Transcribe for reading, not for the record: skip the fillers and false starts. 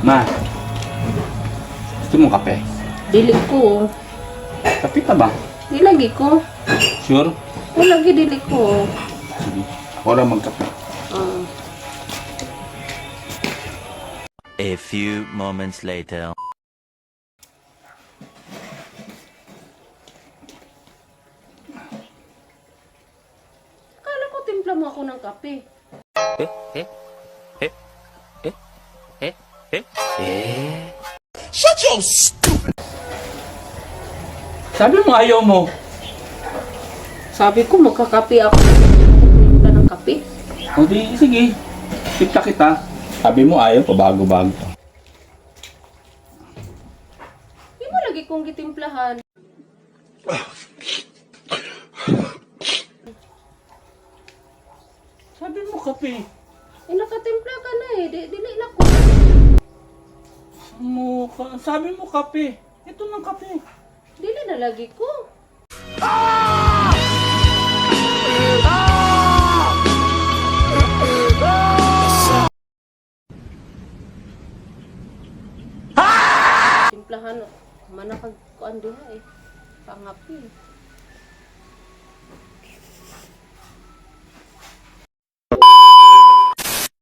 Ma, gusto mo kape? Dili ko. Kape ka ba? Dilagi ko. Sure? Lagi dili ko. Sige. Ako lang magkape. Ah. A few moments later. Akala ko timpla mo ako ng kape. Sabi mo ayaw mo. Sabi ko magkakape ako. Timpla ng kape. O di, sige. Tipla kita. Sabi mo ayaw, pabago-bago. Di mo lagi kong gitimplahan. Sabi mo kape. Eh, nakatimpla ka na eh. Dili na ko. Sabi mo kape. Ito ng kape. Dili na lagi ko. Timplahan, manakag kuan diha eh. Pangapi.